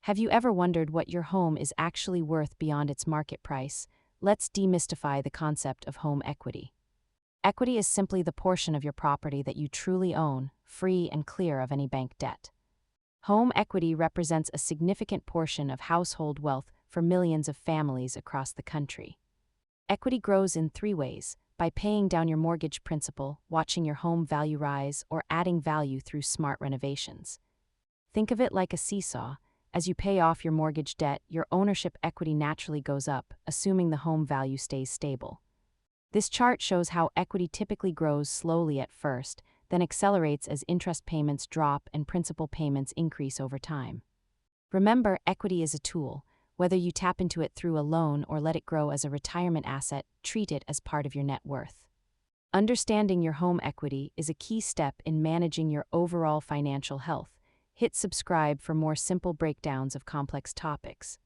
Have you ever wondered what your home is actually worth beyond its market price? Let's demystify the concept of home equity. Equity is simply the portion of your property that you truly own, free and clear of any bank debt. Home equity represents a significant portion of household wealth for millions of families across the country. Equity grows in three ways: by paying down your mortgage principal, watching your home value rise, or adding value through smart renovations. Think of it like a seesaw. As you pay off your mortgage debt, your ownership equity naturally goes up, assuming the home value stays stable. This chart shows how equity typically grows slowly at first, then accelerates as interest payments drop and principal payments increase over time. Remember, equity is a tool. Whether you tap into it through a loan or let it grow as a retirement asset, treat it as part of your net worth. Understanding your home equity is a key step in managing your overall financial health. Hit subscribe for more simple breakdowns of complex topics.